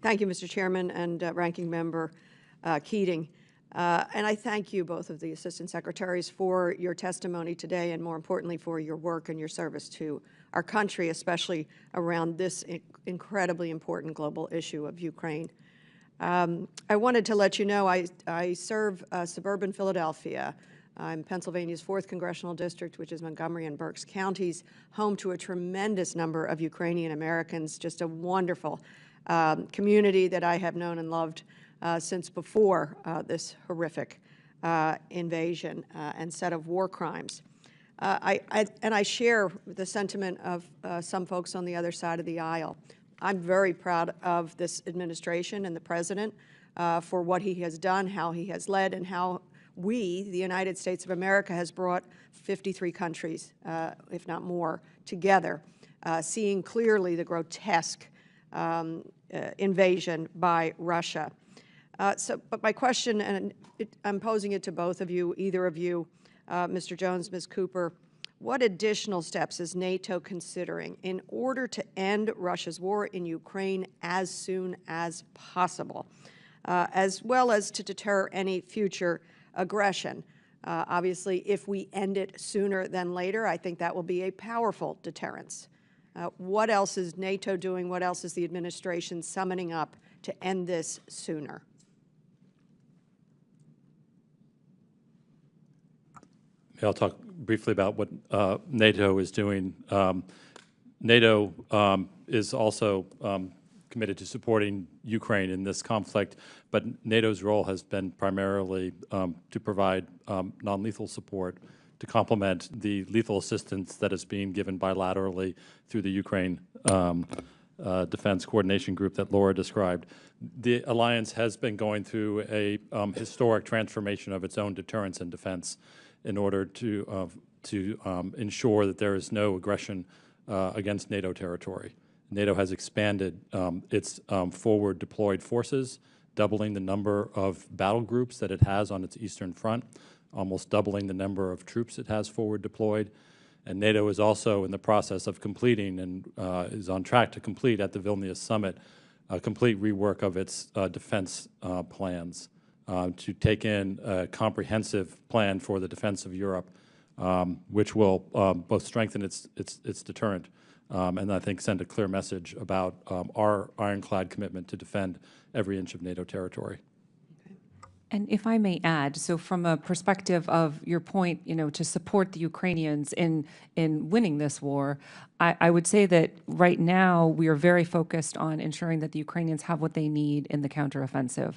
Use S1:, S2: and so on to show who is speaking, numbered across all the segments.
S1: Thank you, Mr. Chairman and Ranking Member Keating. And I thank you, both of the Assistant Secretaries, for your testimony today and, more importantly, for your work and your service to our country, especially around this incredibly important global issue of Ukraine. I wanted to let you know I serve suburban Philadelphia. I'm Pennsylvania's 4th Congressional District, which is Montgomery and Berks counties, home to a tremendous number of Ukrainian Americans, just a wonderful community that I have known and loved since before this horrific invasion and set of war crimes. And I share the sentiment of some folks on the other side of the aisle. I'm very proud of this administration and the President for what he has done, how he has led, and how we, the United States of America, has brought 53 countries, if not more, together, seeing clearly the grotesque invasion by Russia. But my question, and I'm posing it to both of you, either of you, Mr. Jones, Ms. Cooper, what additional steps is NATO considering in order to end Russia's war in Ukraine as soon as possible, as well as to deter any future aggression? Obviously, if we end it sooner than later, I think that will be a powerful deterrence. What else is NATO doing? What else is the administration summoning up to end this sooner?
S2: I'll talk briefly about what NATO is doing. NATO is also committed to supporting Ukraine in this conflict, but NATO's role has been primarily to provide non-lethal support to complement the lethal assistance that is being given bilaterally through the Ukraine Defense Coordination Group that Laura described. The alliance has been going through a historic transformation of its own deterrence and defense in order to ensure that there is no aggression against NATO territory. NATO has expanded its forward deployed forces, doubling the number of battle groups that it has on its eastern front, almost doubling the number of troops it has forward deployed. And NATO is also in the process of completing and is on track to complete at the Vilnius summit a complete rework of its defense plans to take in a comprehensive plan for the defense of Europe, which will both strengthen its deterrent and I think send a clear message about our ironclad commitment to defend every inch of NATO territory.
S3: And if I may add, so from a perspective of your point, to support the Ukrainians in winning this war, I would say that right now we are very focused on ensuring that the Ukrainians have what they need in the counteroffensive.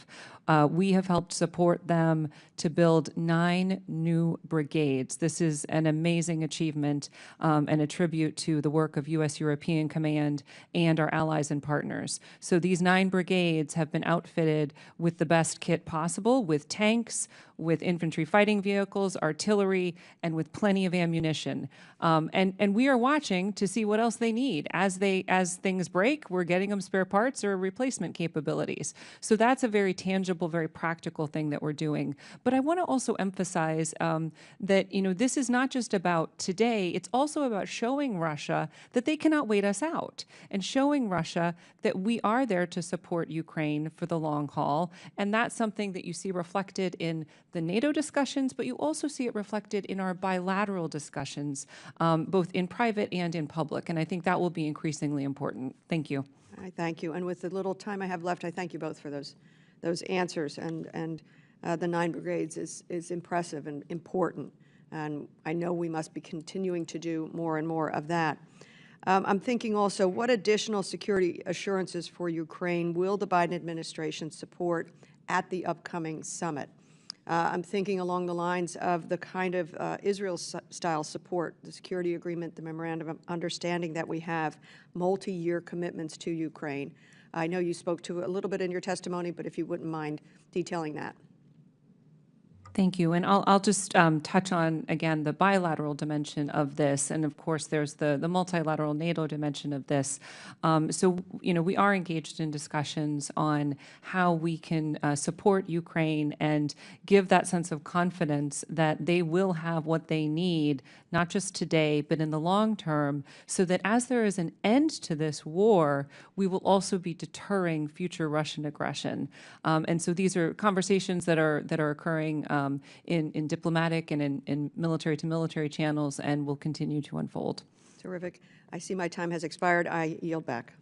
S3: We have helped support them to build 9 new brigades. This is an amazing achievement and a tribute to the work of U.S. European Command and our allies and partners. So these 9 brigades have been outfitted with the best kit possible, with tanks, with infantry fighting vehicles, artillery, and with plenty of ammunition. And we are watching to see what else they need. As things break, we're getting them spare parts or replacement capabilities. So that's a very tangible, very practical thing that we're doing. But I want to also emphasize that this is not just about today. It's also about showing Russia that they cannot wait us out, and showing Russia that we are there to support Ukraine for the long haul. And that's something that you see reflected in the NATO discussions, but you also see it reflected in our bilateral discussions, both in private and in public. And I think that will be increasingly important. Thank you.
S1: I thank you. And with the little time I have left, I thank you both for those answers. And the 9 brigades is impressive and important. And I know we must be continuing to do more and more of that. I'm thinking also, what additional security assurances for Ukraine will the Biden administration support at the upcoming summit? I'm thinking along the lines of the kind of Israel-style support, the security agreement, the memorandum of understanding that we have, multi-year commitments to Ukraine. I know you spoke to a little bit in your testimony, but if you wouldn't mind detailing that.
S3: Thank you. And I'll just touch on, again, the bilateral dimension of this. And of course, there's the multilateral NATO dimension of this. So, we are engaged in discussions on how we can support Ukraine and give that sense of confidence that they will have what they need, not just today, but in the long term, so that as there is an end to this war, we will also be deterring future Russian aggression. And so these are conversations that are occurring in diplomatic and in military-to-military channels, and will continue to unfold.
S1: Terrific. I see my time has expired. I yield back.